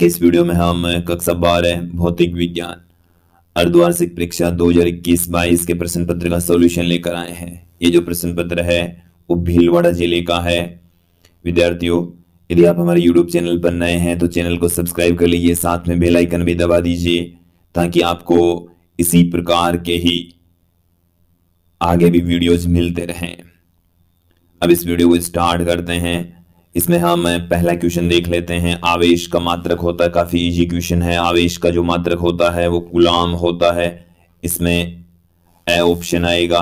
के इस वीडियो में हम कक्षा 12 भौतिक विज्ञान अर्धवार्षिक परीक्षा 2021-22 के प्रश्न पत्र का सॉल्यूशन लेकर आए हैं। ये जो प्रश्न पत्र है वो भीलवाड़ा जिले का है। विद्यार्थियों, यदि आप हमारे YouTube चैनल पर नए हैं तो चैनल को सब्सक्राइब कर लीजिए, साथ में बेल आइकन भी दबा दीजिए ताकि आपको इसी प्रकार के ही आगे भी वीडियोज मिलते रहें। अब इस वीडियो को स्टार्ट करते हैं। इसमें हम पहला क्वेश्चन देख लेते हैं। आवेश का मात्रक होता है, काफी इजी क्वेश्चन है। आवेश का जो मात्रक होता है वो कूलाम होता है। इसमें ए ऑप्शन आएगा।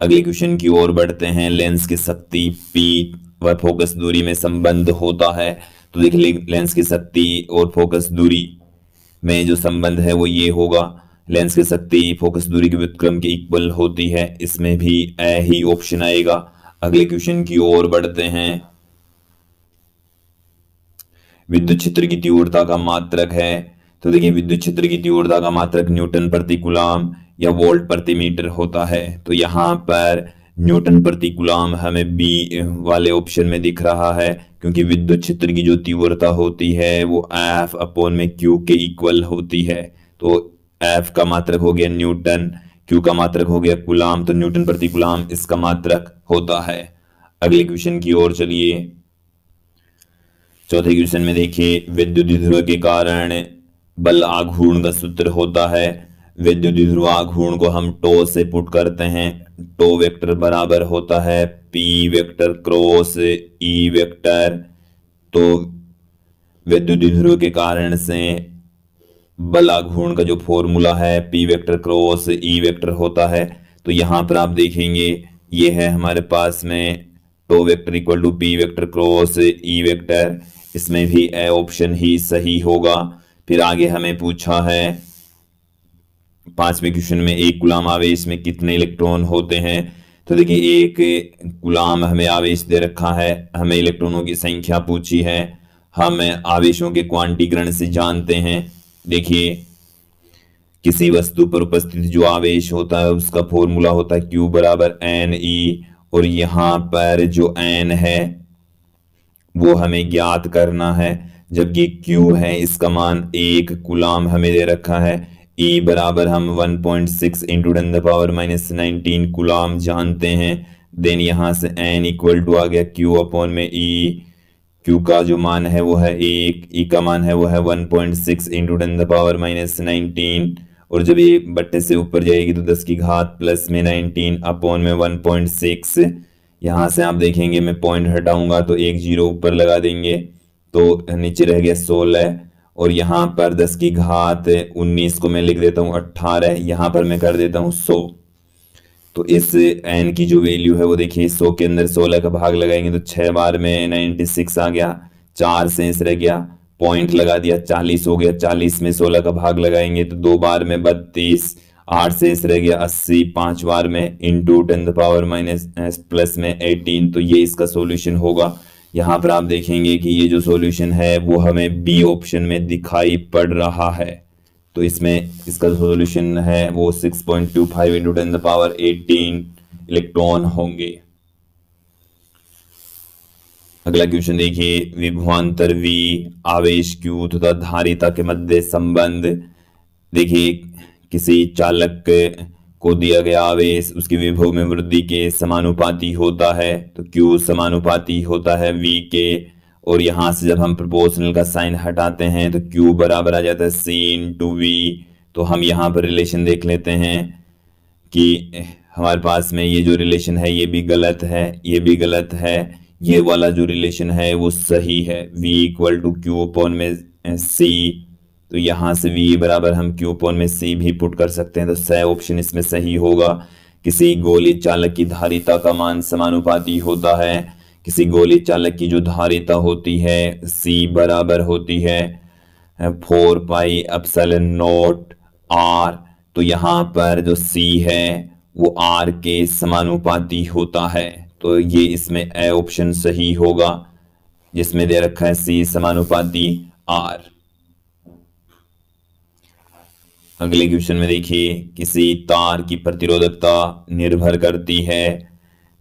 अगले क्वेश्चन की ओर बढ़ते हैं। लेंस की शक्ति P व फोकस दूरी में संबंध होता है। तो देखिए, लेंस की शक्ति और फोकस दूरी में जो संबंध है वो ये होगा। लेंस की शक्ति फोकस दूरी के व्युत्क्रम के इक्वल होती है। इसमें भी ए ही ऑप्शन आएगा। अगले क्वेश्चन की ओर बढ़ते हैं। विद्युत क्षेत्र की तीव्रता का मात्रक है। तो देखिए, विद्युत क्षेत्र की तीव्रता का मात्रक न्यूटन प्रति कूलाम या वोल्ट प्रति मीटर होता है। तो यहां पर न्यूटन प्रति कूलाम हमें बी वाले ऑप्शन में दिख रहा है, क्योंकि विद्युत क्षेत्र की जो तीव्रता होती है वो F अपॉन में Q के इक्वल होती है। तो F का मात्रक हो गया न्यूटन, Q का मात्रक हो गया कूलाम, तो न्यूटन प्रति कूलाम इसका मात्रक होता है। अगले क्वेश्चन की ओर चलिए। चौथे क्वेश्चन में देखिए, विद्युत ध्रुव के कारण बल आघूर्ण का सूत्र होता है। विद्युत ध्रुव आघूर्ण को हम टो से पुट करते हैं। टो वेक्टर बराबर होता है P vector cross E vector. तो विद्युत ध्रुव के कारण से बल आघूर्ण का जो फॉर्मूला है P vector cross E vector होता है। तो यहां पर आप देखेंगे ये है हमारे पास में tau vector equal to P vector cross E vector. इसमें भी ए ऑप्शन ही सही होगा। फिर आगे हमें पूछा है पांचवें क्वेश्चन में, एक कूलाम आवेश में कितने इलेक्ट्रॉन होते हैं। तो देखिए, एक कूलाम हमें आवेश दे रखा है, हमें इलेक्ट्रॉनों की संख्या पूछी है। हम आवेशों के क्वांटीकरण से जानते हैं। देखिए, किसी वस्तु पर उपस्थित जो आवेश होता है उसका फॉर्मूला होता है Q बराबर NE, और यहां पर जो N है वो हमें ज्ञात करना है, जबकि Q है इसका मान 1 कूलाम हमें दे रखा है। E बराबर हम 1.6 इंटू 10⁻⁻19 कूलाम जानते हैं। देन यहां से N इक्वल टू आ गया Q अपॉन में E। Q का जो मान है वो है 1, E का मान है वो है 1.6 इंटू 10⁻⁻19, और जब ये बट्टे से ऊपर जाएगी तो 10 की घात प्लस में 19 अपॉन में 1.6। यहां से आप देखेंगे मैं पॉइंट हटाऊंगा तो एक जीरो ऊपर लगा देंगे, तो नीचे रह गया 16, और यहां पर 10 की घात 19 को मैं लिख देता हूं 18, यहां पर मैं कर देता हूं 100। तो इस n की जो वैल्यू है वो देखिए, 100 के अंदर 16 का भाग लगाएंगे तो 6 बार में 96 आ गया, 4 शेष रह गया, पॉइंट लगा दिया 40 हो गया। 40 में 16 का भाग लगाएंगे तो 2 बार में 32, 8 शेष रह गया 80, 5 बार में इंटू 10⁻⁻+ में 18। तो ये इसका सॉल्यूशन होगा। यहाँ पर आप देखेंगे कि ये जो सॉल्यूशन है वो हमें बी ऑप्शन में दिखाई पड़ रहा है। तो इसमें इसका सॉल्यूशन है वो 6.25 इंटू 10⁻18 इलेक्ट्रॉन होंगे। अगला क्वेश्चन देखिए, विभवांतर V, आवेश Q तथा धारिता के मध्य संबंध। देखिए, किसी चालक को दिया गया आवेश उसकी विभव में वृद्धि के समानुपाती होता है। तो Q समानुपाती होता है V के, और यहां से जब हम प्रोपोर्शनल का साइन हटाते हैं तो Q बराबर आ जाता है C इंटू V। तो हम यहाँ पर रिलेशन देख लेते हैं कि हमारे पास में ये जो रिलेशन है ये भी गलत है, ये भी गलत है, ये वाला जो रिलेशन है वो सही है। V equal to Q upon में C। तो यहां से V बराबर हम Q अपॉन में C भी पुट कर सकते हैं। तो स ऑप्शन इसमें सही होगा। किसी गोली चालक की धारिता का मान समानुपाती होता है। किसी गोली चालक की जो धारिता होती है C बराबर होती है 4πε0 R। तो यहां पर जो C है वो R के समानुपाती होता है। तो ये इसमें ए ऑप्शन सही होगा, जिसमें दे रखा है C समानुपाती R। अगले क्वेश्चन में देखिए, किसी तार की प्रतिरोधकता निर्भर करती है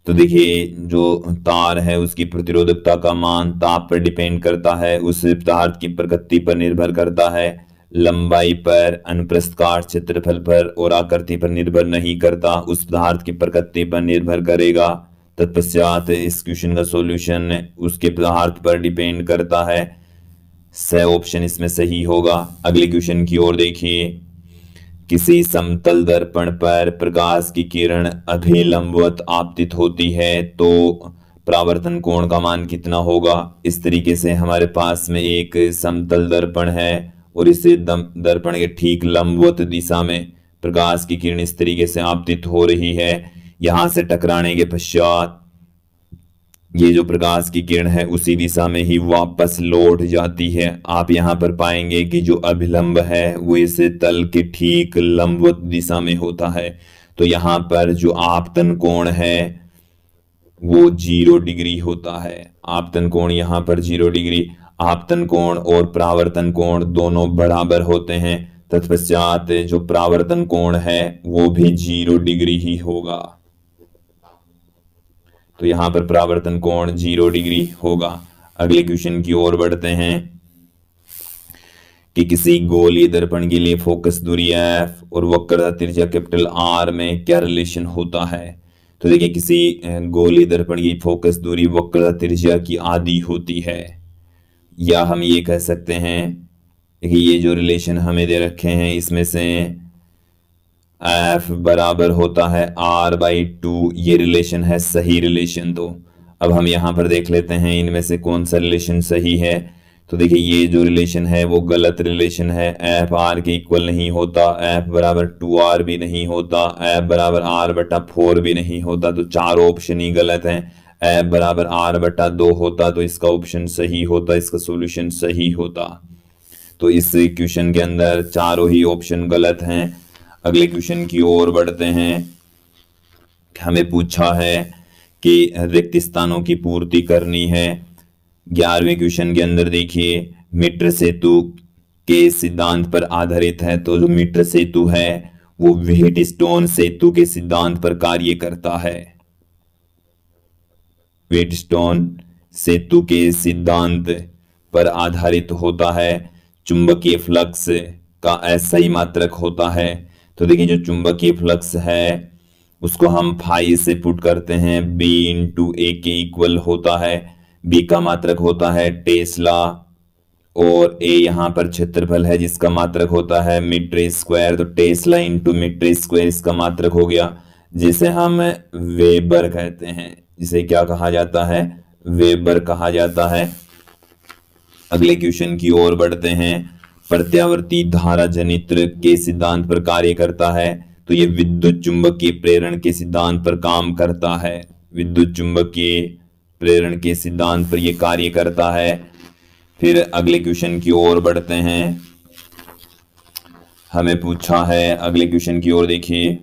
तो देखिए जो तार है उसकी प्रतिरोधकता का मान ताप पर डिपेंड करता है, उस पदार्थ की प्रकृति पर निर्भर करता है, लंबाई पर, अनुप्रस्थ काट क्षेत्रफल पर और आकृति पर निर्भर नहीं करता, उस पदार्थ की प्रकृति पर निर्भर करेगा। तत्पश्चात इस क्वेश्चन का सॉल्यूशन उसके पदार्थ पर डिपेंड करता है। स ऑप्शन इसमें सही होगा। अगले क्वेश्चन की ओर देखिए। किसी समतल दर्पण पर प्रकाश की किरण अभिलंबवत आपतित होती है तो परावर्तन कोण का मान कितना होगा। इस तरीके से हमारे पास में एक समतल दर्पण है और इस दर्पण के ठीक लंबवत दिशा में प्रकाश की किरण इस तरीके से आपतित हो रही है। यहां से टकराने के पश्चात ये जो प्रकाश की किरण है उसी दिशा में ही वापस लौट जाती है। आप यहाँ पर पाएंगे कि जो अभिलंब है वो इस तल के ठीक लंबवत दिशा में होता है। तो यहाँ पर जो आपतन कोण है वो 0 डिग्री होता है। आपतन कोण यहाँ पर 0 डिग्री। आपतन कोण और परावर्तन कोण दोनों बराबर होते हैं। तत्पश्चात जो परावर्तन कोण है वो भी 0 डिग्री ही होगा। तो यहां पर परावर्तन कोण 0 डिग्री होगा। अगले क्वेश्चन की ओर बढ़ते हैं कि किसी गोलीय दर्पण के लिए फोकस दूरी f और वक्रता त्रिज्या कैपिटल R में क्या रिलेशन होता है। तो देखिए किसी गोलीय दर्पण की फोकस दूरी वक्रता त्रिज्या की आधी होती है, या हम ये कह सकते हैं कि ये जो रिलेशन हमें दे रखे हैं इसमें से F बराबर होता है R/2। ये रिलेशन है सही रिलेशन। तो अब हम यहाँ पर देख लेते हैं इनमें से कौन सा रिलेशन सही है। तो देखिए ये जो रिलेशन है वो गलत रिलेशन है। F R के इक्वल नहीं होता, F बराबर 2R भी नहीं होता, F बराबर R/4 भी नहीं होता। तो चारों ऑप्शन ही गलत हैं। F बराबर R/2 होता तो इसका ऑप्शन सही होता, इसका सोल्यूशन सही होता। तो इस क्वेश्चन के अंदर चारों ही ऑप्शन गलत हैं। अगले क्वेश्चन की ओर बढ़ते हैं। हमें पूछा है कि रिक्त स्थानों की पूर्ति करनी है। 11वें क्वेश्चन के अंदर देखिए मीटर सेतु के सिद्धांत पर आधारित है। तो जो मीटर सेतु है वो व्हीटस्टोन सेतु के सिद्धांत पर कार्य करता है। व्हीटस्टोन सेतु के सिद्धांत पर आधारित होता है। चुंबकीय फ्लक्स का SI मात्रक होता है। तो देखिए जो चुंबकीय फ्लक्स है उसको हम फाई से पुट करते हैं, B × A के इक्वल होता है। B का मात्रक होता है टेस्ला और A यहाँ पर क्षेत्रफल है जिसका मात्रक होता है मीटर स्क्वायर। तो टेस्ला × मीटर स्क्वायर इसका मात्रक हो गया, जिसे हम वेबर कहते हैं। जिसे क्या कहा जाता है, वेबर कहा जाता है। अगले क्वेश्चन की ओर बढ़ते हैं। प्रत्यावर्ती धारा जनित्र के सिद्धांत पर कार्य करता है। तो ये विद्युत चुंबकीय प्रेरण के सिद्धांत पर काम करता है। विद्युत चुंबकीय प्रेरण के सिद्धांत पर यह कार्य करता है। फिर अगले क्वेश्चन की ओर बढ़ते हैं। हमें पूछा है, अगले क्वेश्चन की ओर देखिए,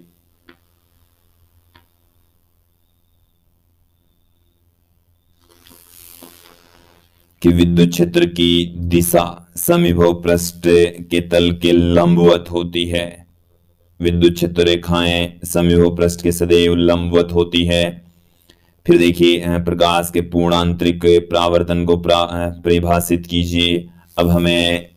कि विद्युत क्षेत्र की दिशा समविभव पृष्ठ के तल के लंबवत होती है। विद्युत क्षेत्र रेखाएं समविभव पृष्ठ के सदैव लंबवत होती है। फिर देखिए प्रकाश के पूर्णांतरिक परावर्तन को परिभाषित कीजिए। अब हमें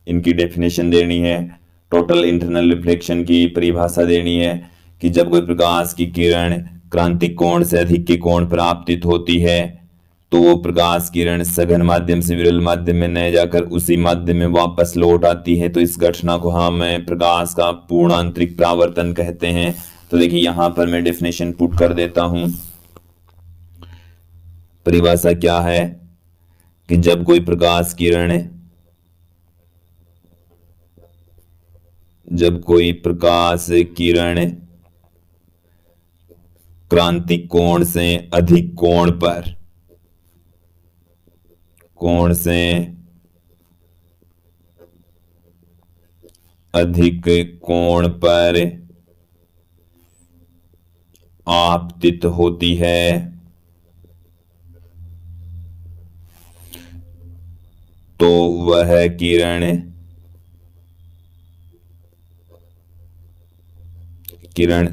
इनकी डेफिनेशन देनी है। टोटल इंटरनल रिफ्लेक्शन की परिभाषा देनी है कि जब कोई प्रकाश की किरण क्रांतिक कोण से अधिक के कोण पर आपतित होती है तो वो प्रकाश किरण सघन माध्यम से विरल माध्यम में न जाकर उसी माध्यम में वापस लौट आती है। तो इस घटना को हम प्रकाश का पूर्णांतरिक परावर्तन कहते हैं। तो देखिए यहां पर मैं डेफिनेशन पुट कर देता हूं। परिभाषा क्या है कि जब कोई प्रकाश किरण क्रांतिक कोण से अधिक कोण पर आपतित होती है तो वह किरण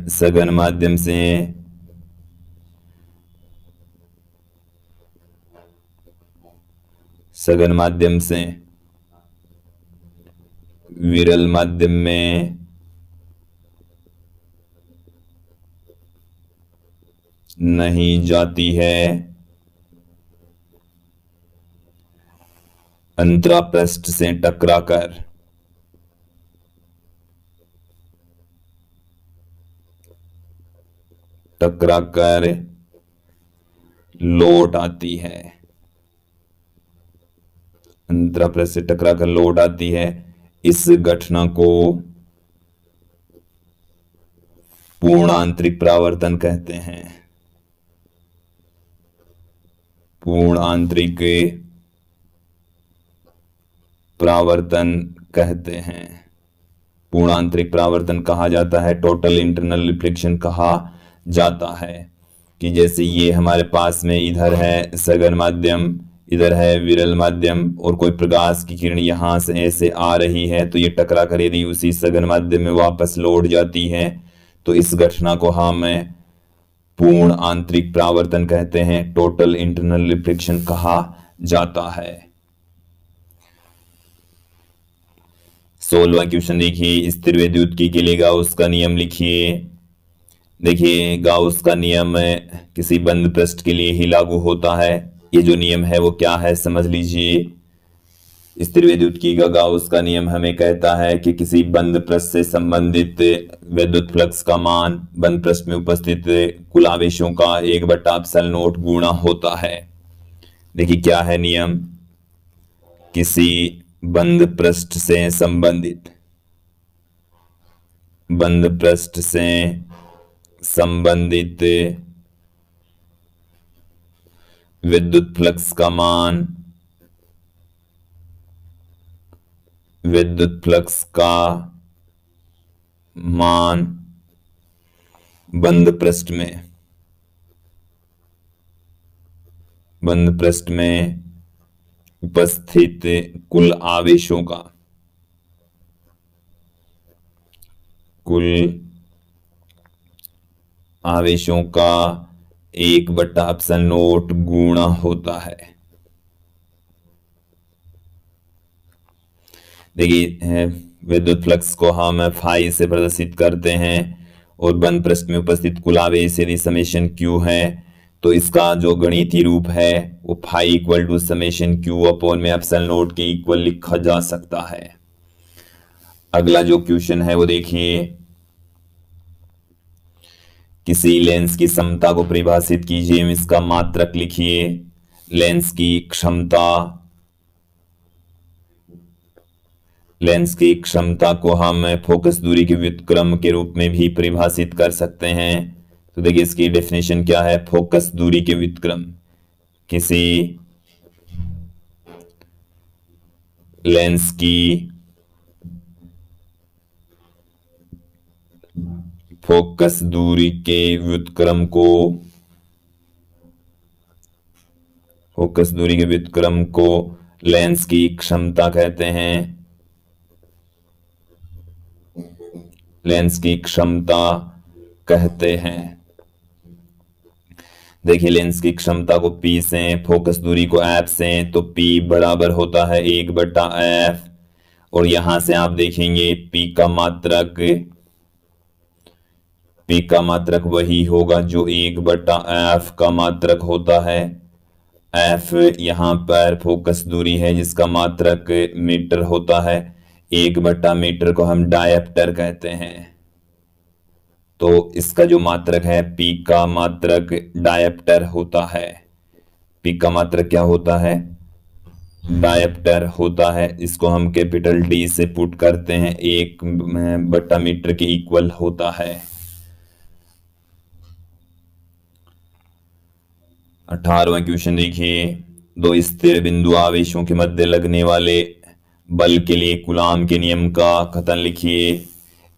सघन माध्यम से सघन माध्यम से विरल माध्यम में नहीं जाती है। अंतरापृष्ठ से टकराकर लौट आती है। अंतरापृष्ठ से टकराकर लौट आती है। इस घटना को पूर्ण आंतरिक परावर्तन कहते हैं। पूर्ण आंतरिक परावर्तन कहते हैं। पूर्ण आंतरिक परावर्तन कहा जाता है, टोटल इंटरनल रिफ्लेक्शन कहा जाता है। कि जैसे ये हमारे पास में इधर है सघन माध्यम, इधर है विरल माध्यम, और कोई प्रकाश की किरण यहां से ऐसे आ रही है, तो ये टकरा कर यदि उसी सघन माध्यम में वापस लौट जाती है, तो इस घटना को हम पूर्ण आंतरिक परावर्तन कहते हैं, टोटल इंटरनल रिफ्लेक्शन कहा जाता है। 16वां क्वेश्चन देखिए, स्थिर विद्युत के लिए गाउस का नियम लिखिए। देखिए गाउस का नियम किसी बंद पृष्ठ के लिए ही लागू होता है। ये जो नियम है वो क्या है समझ लीजिए। स्थिर विद्युत का गाउस का नियम हमें कहता है कि किसी बंद पृष्ठ से संबंधित विद्युत फ्लक्स का मान बंद पृष्ठ में उपस्थित कुल आवेशों का 1/ε0 गुणा होता है। देखिए क्या है नियम, किसी बंद पृष्ठ से संबंधित विद्युत फ्लक्स का मान बंद पृष्ठ में उपस्थित कुल आवेशों का 1/ε0 गुणा होता है। देखिए विद्युत फ्लक्स को हम फाई से प्रदर्शित करते हैं, और बंद पृष्ठ में उपस्थित कुल आवेश यदि समेशन क्यू है, तो इसका जो गणितीय रूप है वो phi equal to summation Q upon में ε0 के इक्वल लिखा जा सकता है। अगला जो क्वेश्चन है वो देखिए, किसी लेंस की समता को परिभाषित कीजिए, इसका मात्रक लिखिए। लेंस की क्षमता को हम फोकस दूरी के व्युत्क्रम के रूप में भी परिभाषित कर सकते हैं। तो देखिए इसकी डेफिनेशन क्या है, फोकस दूरी के व्युत्क्रम, किसी लेंस की फोकस दूरी के व्युत्क्रम को लेंस की क्षमता कहते हैं। देखिए लेंस की क्षमता को P से, फोकस दूरी को F से, तो P बराबर होता है 1/f, और यहां से आप देखेंगे P का मात्रक वही होगा जो 1/f का मात्रक होता है। F यहां पर फोकस दूरी है जिसका मात्रक मीटर होता है। 1/मीटर को हम डायप्टर कहते हैं। तो इसका जो मात्रक है P का मात्रक डायप्टर होता है। P का मात्रक क्या होता है, डायप्टर होता है। इसको हम कैपिटल D से पुट करते हैं, 1/मीटर के इक्वल होता है। 18वां क्वेश्चन देखिए, दो स्थिर बिंदु आवेशों के मध्य लगने वाले बल के लिए कूलाम के नियम का कथन लिखिए।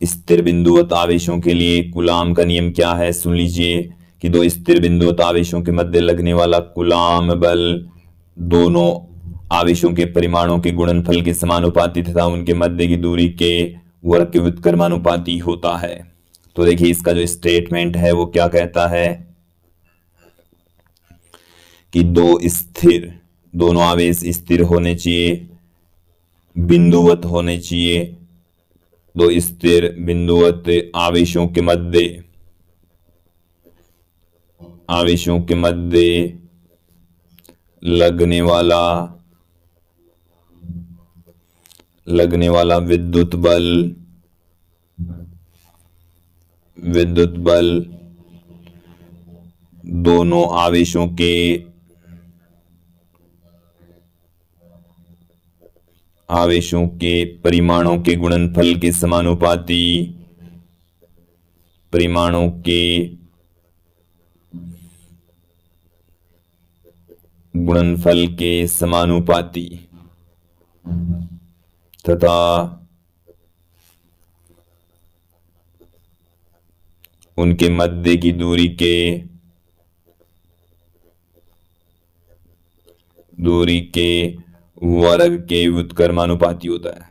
स्थिर बिंदुवत आवेशों के लिए कूलाम का नियम क्या है सुन लीजिए, कि दो स्थिर बिंदुवत आवेशों के मध्य लगने वाला कूलाम बल दोनों आवेशों के परिमाणों के गुणनफल के समानुपाती तथा उनके मध्य की दूरी के वर्ग के व्युत्क्रमानुपाती होता है। तो देखिए इसका जो स्टेटमेंट है वो क्या कहता है कि दो दोनों आवेश स्थिर होने चाहिए, बिंदुवत होने चाहिए। दो स्थिर बिंदुवत आवेशों के मध्य लगने वाला विद्युत बल दोनों आवेशों के परिमाणों के गुणनफल के समानुपाती तथा उनके मध्य की दूरी के वर्ग के व्युत्क्रमानुपाती होता है।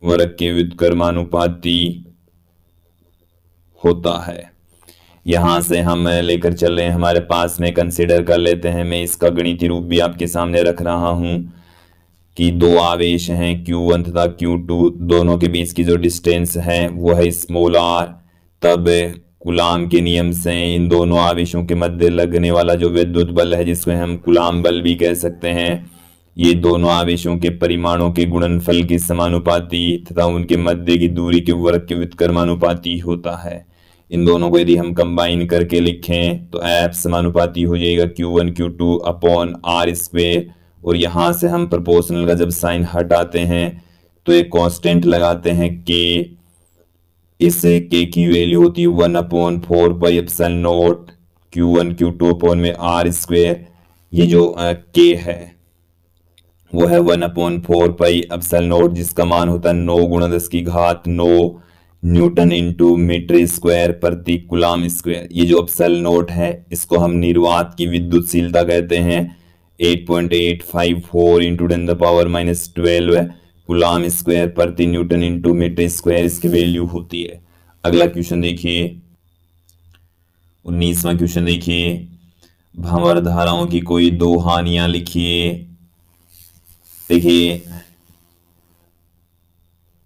वर्ग के व्युत्क्रमानुपाती होता है। यहां से हम लेकर चल रहे हैं, हमारे पास में कंसीडर कर लेते हैं। मैं इसका गणितीय रूप भी आपके सामने रख रहा हूं कि दो आवेश हैं Q1 तथा Q2, दोनों के बीच की जो डिस्टेंस है वो है स्मॉल r। तब कूलाम के नियम से इन दोनों आवेशों के मध्य लगने वाला जो विद्युत बल है, जिसको हम कूलाम बल भी कह सकते हैं, ये दोनों आवेशों के परिमाणों के गुणनफल के समानुपाती तथा उनके मध्य की दूरी के वर्ग के व्युत्क्रमानुपाती होता है। इन दोनों को यदि हम कंबाइन करके लिखें तो F समानुपाती हो जाएगा Q1 Q2 upon R square. और यहां से हम प्रोपोर्शनल का जब साइन हटाते हैं तो एक कांस्टेंट लगाते हैं K। इस K की वैल्यू होती है 1/4 pi epsilon not Q1 Q2 upon में R स्क्वायर। ये जो K है वो है 1/4 पाई एप्सिलॉन नॉट, जिसका मान होता है 9 × 10⁹ न्यूटन इंटू मीटर स्क्वायर प्रति कूलाम स्क्वायर। ये जो एप्सिलॉन नॉट है इसको हम निर्वात की विद्युतशीलता कहते हैं। 8.854 इंटू 10⁻⁻12 कूलाम स्क्वायर प्रति न्यूटन इंटू मीटर स्क्वायर इसकी वैल्यू होती है। अगला क्वेश्चन देखिए, 19वां क्वेश्चन देखिए, भंवर धाराओं की कोई दो हानियां लिखिए। देखिए,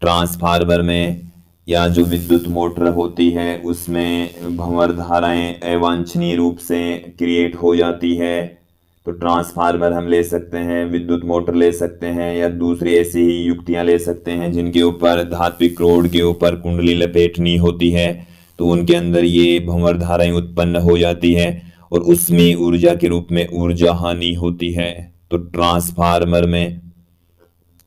ट्रांसफार्मर में या जो विद्युत मोटर होती है उसमें भंवर धाराएं अवांछनीय रूप से क्रिएट हो जाती है। तो ट्रांसफार्मर हम ले सकते हैं, विद्युत मोटर ले सकते हैं, या दूसरी ऐसी ही युक्तियां ले सकते हैं जिनके ऊपर धात्विक रोड के ऊपर कुंडली लपेटनी होती है, तो उनके अंदर ये भंवर धाराएं उत्पन्न हो जाती है और उसमें ऊर्जा के रूप में ऊर्जा हानि होती है। तो ट्रांसफार्मर में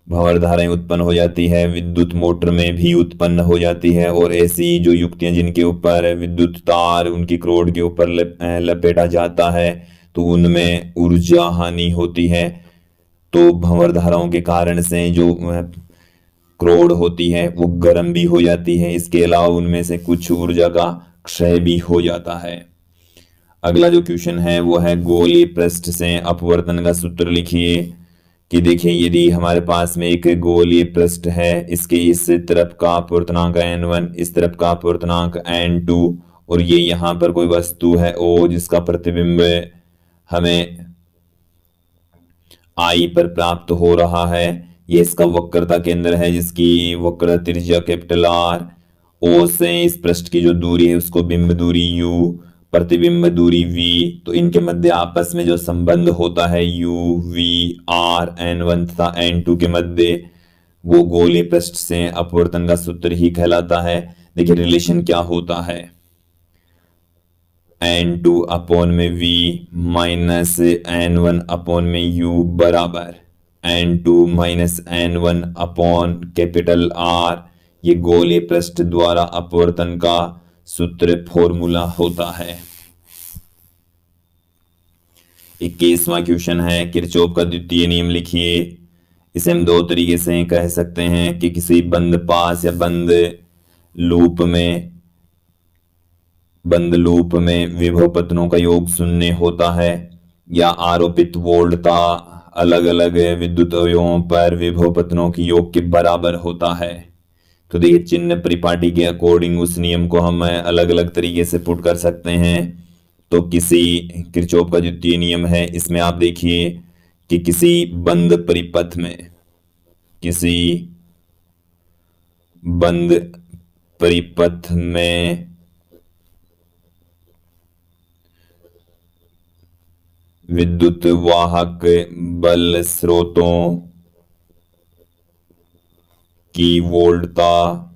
भंवर धाराएं उत्पन्न हो जाती है, विद्युत मोटर में भी उत्पन्न हो जाती है, और ऐसी जो युक्तियां जिनके ऊपर विद्युत तार उनकी क्रोड के ऊपर लपेटा जाता है तो उनमें ऊर्जा हानि होती है। तो भंवर धाराओं के कारण से जो क्रोड होती है वो गर्म भी हो जाती है, इसके अलावा उनमें से कुछ ऊर्जा का क्षय भी हो जाता है। अगला जो क्वेश्चन है वो है गोलीय पृष्ठ से अपवर्तन का सूत्र लिखिए। कि देखिए, यदि हमारे पास में एक गोलीय पृष्ठ है, इसके इस तरफ का अपवर्तनांक n1, इस तरफ का अपवर्तनांक n2, और ये यहाँ पर कोई वस्तु है O जिसका प्रतिबिंब हमें I पर प्राप्त हो रहा है। ये इसका वक्रता केंद्र है जिसकी वक्र त्रिज्या R। O से इस पृष्ठ की जो दूरी है उसको बिंब दूरी U, प्रतिबिंब दूरी V। तो इनके मध्य आपस में जो संबंध होता है U, V, R, N1 तथा N2 के मध्य, वो गोलीय पृष्ठ से अपवर्तन का सूत्र ही कहलाता है। देखिए रिलेशन क्या होता है, N2 अपॉन में V माइनस N1 अपॉन में U बराबर N2 minus N1 upon R। ये गोलीय पृष्ठ द्वारा अपवर्तन का सूत्र फॉर्मूला होता है। 21वां क्वेश्चन है, किरचॉफ का द्वितीय नियम लिखिए। इसे हम दो तरीके से कह सकते हैं कि किसी बंद पास या बंद लूप में विभव पतनों का योग शून्य होता है, या आरोपित वोल्टता अलग अलग विद्युत अवयवों पर विभव पतनों की योग के बराबर होता है। तो देखिए, चिन्ह परिपाटी के अकॉर्डिंग उस नियम को हम अलग अलग तरीके से पुट कर सकते हैं। तो किसी किरचॉफ का जो द्वितीय नियम है इसमें आप देखिए कि किसी बंद परिपथ में, किसी बंद परिपथ में विद्युत वाहक बल स्रोतों की वोल्टता,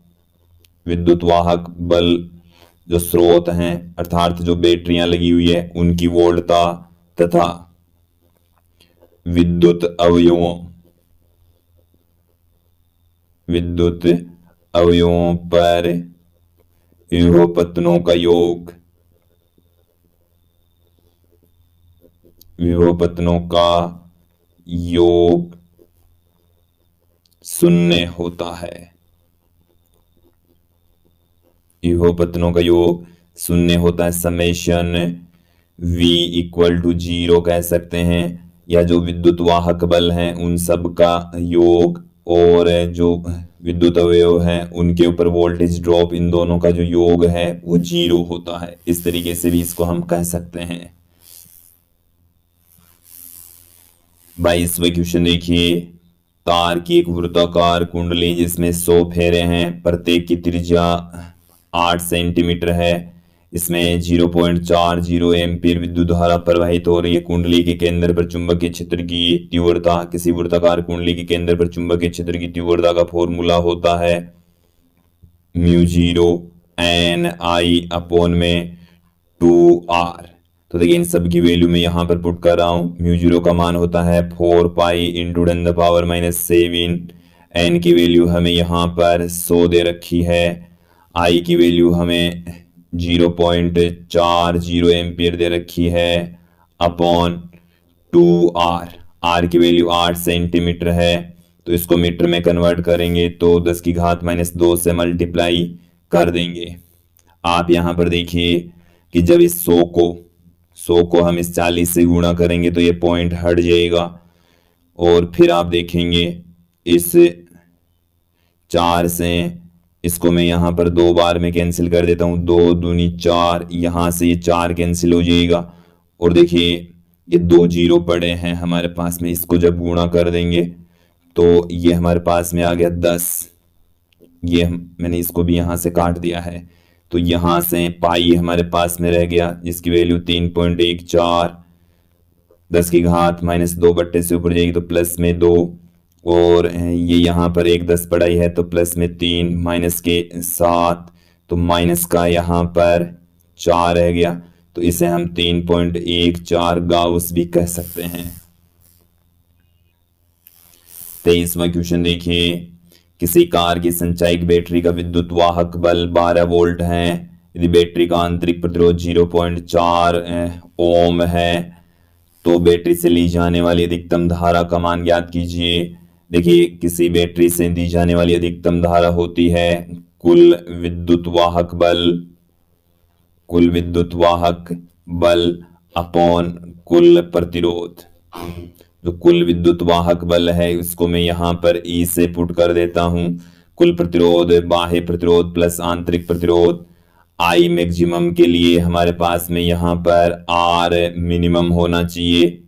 विद्युत वाहक बल जो स्रोत हैं अर्थात जो बैटरियां लगी हुई है उनकी वोल्टता तथा विद्युत अवयवों, विद्युत अवयवों पर विभवपतनों का योग, विभवपतनों का योग शून्य होता है। विभवपतनों का योग शून्य होता है। समेशन V इक्वल टू 0 कह सकते हैं, या जो विद्युत वाहक बल हैं उन सब का योग और जो विद्युत अवयव हैं उनके ऊपर वोल्टेज ड्रॉप, इन दोनों का जो योग है वो 0 होता है। इस तरीके से भी इसको हम कह सकते हैं। 22वां क्वेश्चन देखिए, तार की एक वृत्ताकार कुंडली जिसमें 100 फेरे हैं, प्रत्येक की त्रिज्या 8 सेंटीमीटर है, इसमें 0.40 एम्पीयर विद्युत धारा प्रवाहित हो रही है। कुंडली के केंद्र पर चुंबकीय क्षेत्र की तीव्रता, किसी वृत्ताकार कुंडली के केंद्र पर चुंबकीय क्षेत्र की तीव्रता का फॉर्मूला होता है μ0 n I अपॉन में 2r। तो देखिए इन सब की वैल्यू मैं यहां पर पुट कर रहा हूं। μ0 का मान होता है 4 पाई इंटू 10⁻⁷। n की वैल्यू हमें यहां पर 100 दे रखी है। I की वैल्यू हमें 0.40 एम्पियर दे रखी है अपॉन 2r। r की वैल्यू 8 सेंटीमीटर है, तो इसको मीटर में कन्वर्ट करेंगे तो 10⁻² से मल्टीप्लाई कर देंगे। आप यहां पर देखिए कि जब इस 100 को हम इस 40 से गुणा करेंगे तो ये पॉइंट हट जाएगा, और फिर आप देखेंगे इस 4 से इसको मैं यहां पर 2 बार में कैंसिल कर देता हूं, 2 दूनी 4, यहां से ये 4 कैंसिल हो जाएगा, और देखिए ये 2 जीरो पड़े हैं हमारे पास में, इसको जब गुणा कर देंगे तो ये हमारे पास में आ गया 10। ये मैंने इसको भी यहां से काट दिया है, तो यहां से पाई हमारे पास में रह गया जिसकी वैल्यू 3.14, 10⁻² बट्टे से ऊपर जाएगी तो प्लस में 2, और ये यहाँ पर एक 10 पड़ा ही है तो प्लस में 3, माइनस के 7, तो माइनस का यहाँ पर 4 रह गया, तो इसे हम 3.14 गाउस भी कह सकते हैं। 23वां क्वेश्चन देखिए, किसी कार की संचायक बैटरी का विद्युत वाहक बल 12 वोल्ट है। यदि बैटरी का आंतरिक प्रतिरोध 0.4 ओम है तो बैटरी से ली जाने वाली अधिकतम धारा का मान ज्ञात कीजिए। देखिए किसी बैटरी से दी जाने वाली अधिकतम धारा होती है कुल विद्युत वाहक बल अपॉन कुल प्रतिरोध। जो कुल विद्युत वाहक बल है उसको मैं यहां पर E से पुट कर देता हूं। कुल प्रतिरोध बाह्य प्रतिरोध प्लस आंतरिक प्रतिरोध, I मैक्सिमम के लिए हमारे पास में यहां पर R मिनिमम होना चाहिए,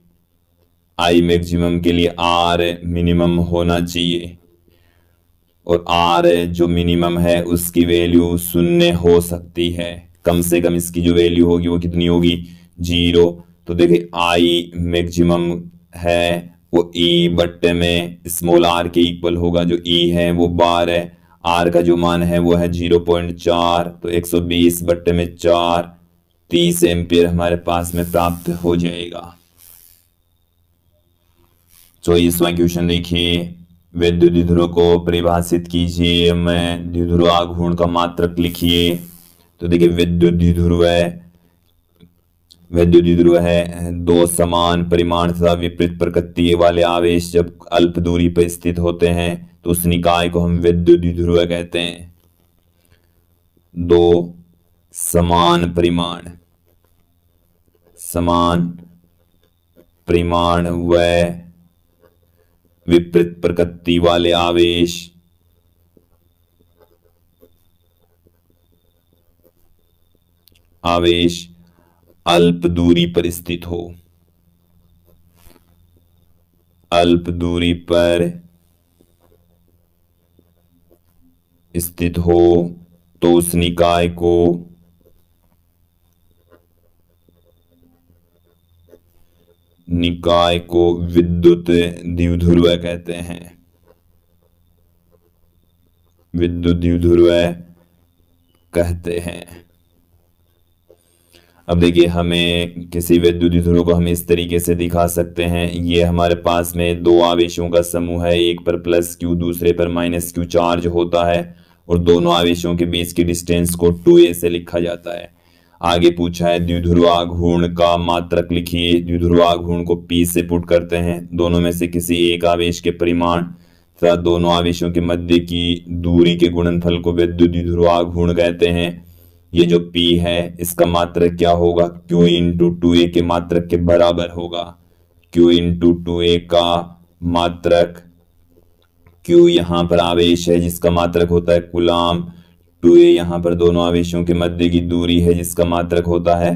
I मैक्सिमम के लिए R मिनिमम होना चाहिए, और R जो मिनिमम है उसकी वैल्यू 0 हो सकती है। कम से कम इसकी जो वैल्यू होगी वो कितनी होगी, 0। तो देखिए I मैक्सिमम है वो E बट्टे में स्मॉल r के इक्वल होगा, जो E है वो 12 है, R का जो मान है वो है 0.4, तो 120 बट्टे में 4, 30 एम्पियर हमारे पास में प्राप्त हो जाएगा। 24वां क्वेश्चन देखिए, विद्युत द्विध्रुव को परिभाषित कीजिए। मैं द्विध्रुव आघूर्ण का मात्रक लिखिए। तो देखिए विद्युत द्विध्रुव है दो समान परिमाण तथा विपरीत प्रकृति वाले आवेश जब अल्प दूरी पर स्थित होते हैं तो उस निकाय को हम विद्युत द्विध्रुव कहते हैं। दो समान परिमाण व विपरीत प्रकृति वाले आवेश अल्प दूरी पर स्थित हो। अल्प दूरी पर स्थित हो तो उस निकाय को विद्युत द्विध्रुव कहते हैं। विद्युत द्विध्रुव कहते हैं। अब देखिए, हमें किसी विद्युत द्विध्रुव को हम इस तरीके से दिखा सकते हैं। ये हमारे पास में दो आवेशों का समूह है, एक पर प्लस क्यू दूसरे पर माइनस क्यू चार्ज होता है और दोनों आवेशों के बीच की डिस्टेंस को 2a से लिखा जाता है। आगे पूछा है द्विध्रुवाघूर्ण का मात्रक लिखिए। द्विध्रुवाघूर्ण को P से पुट करते हैं। दोनों में से किसी एक आवेश के परिमाण तथा दोनों आवेशों के मध्य की दूरी के गुणनफल को विद्युत द्विध्रुवाघूर्ण कहते हैं। ये जो P है इसका मात्रक क्या होगा? Q इंटू 2a के मात्रक के बराबर होगा। Q इंटू 2a का मात्रक, Q यहां पर आवेश है जिसका मात्रक होता है कूलाम, 2a यहां पर दोनों आवेशों के मध्य की दूरी है जिसका मात्रक होता है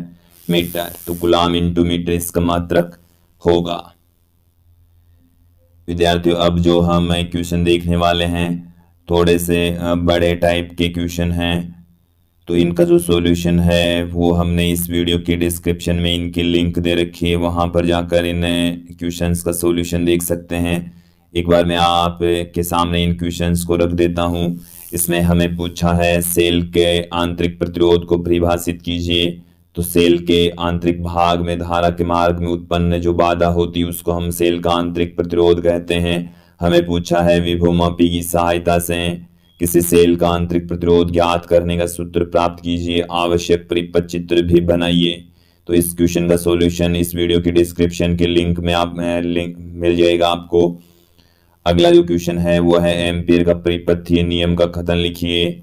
मीटर। तो कूलाम इंटू मीटर इसका मात्रक होगा। विद्यार्थियों, अब जो हम क्वेश्चन देखने वाले हैं थोड़े से बड़े टाइप के क्वेश्चन हैं, तो इनका जो सॉल्यूशन है वो हमने इस वीडियो के डिस्क्रिप्शन में इनकी लिंक दे रखी है, वहां पर जाकर इन क्वेश्चंस का सॉल्यूशन देख सकते हैं। एक बार मैं आप के सामने इन क्वेश्चंस को रख देता हूं। इसमें हमें पूछा है सेल के आंतरिक प्रतिरोध को परिभाषित कीजिए। तो सेल के आंतरिक भाग में धारा के मार्ग में उत्पन्न जो बाधा होती है उसको हम सेल का आंतरिक प्रतिरोध कहते हैं। हमें पूछा है विभवमापी की सहायता से किसी सेल का आंतरिक प्रतिरोध ज्ञात करने का सूत्र प्राप्त कीजिए, आवश्यक परिपथ चित्र भी बनाइए। तो इस क्वेश्चन का सॉल्यूशन इस वीडियो की डिस्क्रिप्शन के लिंक में लिंक मिल जाएगा आपको। अगला जो क्वेश्चन है वो है एम्पीयर का परिपथीय नियम का कथन लिखिए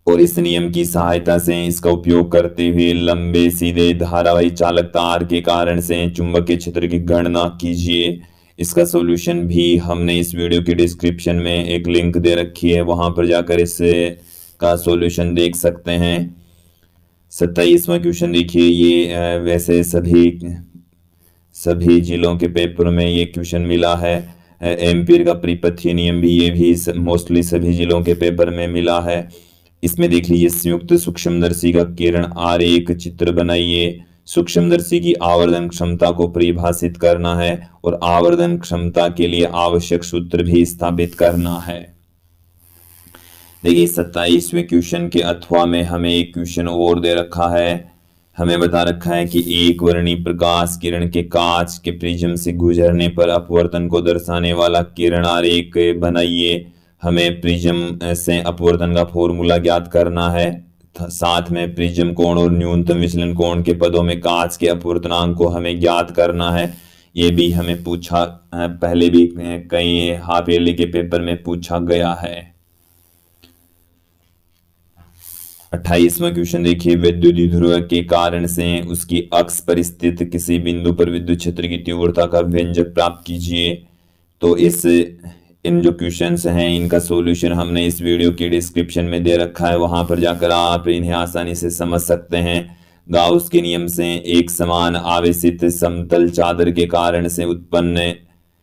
और इस नियम की सहायता से इसका उपयोग करते हुए लंबे सीधे धारावाही चालक तार के कारण से चुंबकीय क्षेत्र की गणना कीजिए। इसका सॉल्यूशन भी हमने इस वीडियो की डिस्क्रिप्शन में एक लिंक दे रखी है, वहां पर जाकर इसका सॉल्यूशन देख सकते हैं। 27वां क्वेश्चन देखिए। ये वैसे सभी जिलों के पेपर में ये क्वेश्चन मिला है। एम्पीयर का परिपथीय नियम भी ये भी मोस्टली सभी जिलों के पेपर में मिला है। इसमें देख लीजिए, संयुक्त सूक्ष्मदर्शी का किरण आरेख चित्र बनाइए। सूक्ष्मदर्शी की आवर्धन क्षमता को परिभाषित करना है और आवर्धन क्षमता के लिए आवश्यक सूत्र भी स्थापित करना है। देखिए, 27वें क्वेश्चन के अथवा में हमें एक क्वेश्चन और दे रखा है। हमें बता रखा है कि एक वर्णी प्रकाश किरण के कांच के प्रिज्म से गुजरने पर अपवर्तन को दर्शाने वाला किरण आरेख बनाइए। हमें प्रिज्म से अपवर्तन का फॉर्मूला ज्ञात करना है, साथ में प्रिज्म कोण और न्यूनतम विचलन कोण के पदों में कांच के अपवर्तनांक को हमें ज्ञात करना है। ये भी हमें पूछा, पहले भी कई हाफ ईयरली के पेपर में पूछा गया है। 28वां क्वेश्चन देखिए। विद्युत द्विध्रुव के कारण से उसकी अक्ष पर स्थित किसी बिंदु पर विद्युत क्षेत्र की तीव्रता का व्यंजक प्राप्त कीजिए। तो इन जो क्वेश्चंस हैं इनका सॉल्यूशन हमने इस वीडियो की डिस्क्रिप्शन में दे रखा है, वहां पर जाकर आप इन्हें आसानी से समझ सकते हैं। गाउस के नियम से एक समान आवेशित समतल चादर के कारण से उत्पन्न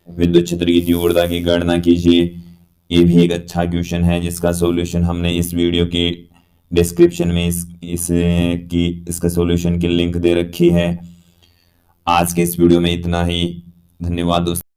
विद्युत क्षेत्र की तीव्रता की गणना कीजिए। ये भी एक अच्छा क्वेश्चन है जिसका सॉल्यूशन हमने इस वीडियो की डिस्क्रिप्शन में इसका सॉल्यूशन की लिंक दे रखी है। आज के इस वीडियो में इतना ही। धन्यवाद दोस्तों।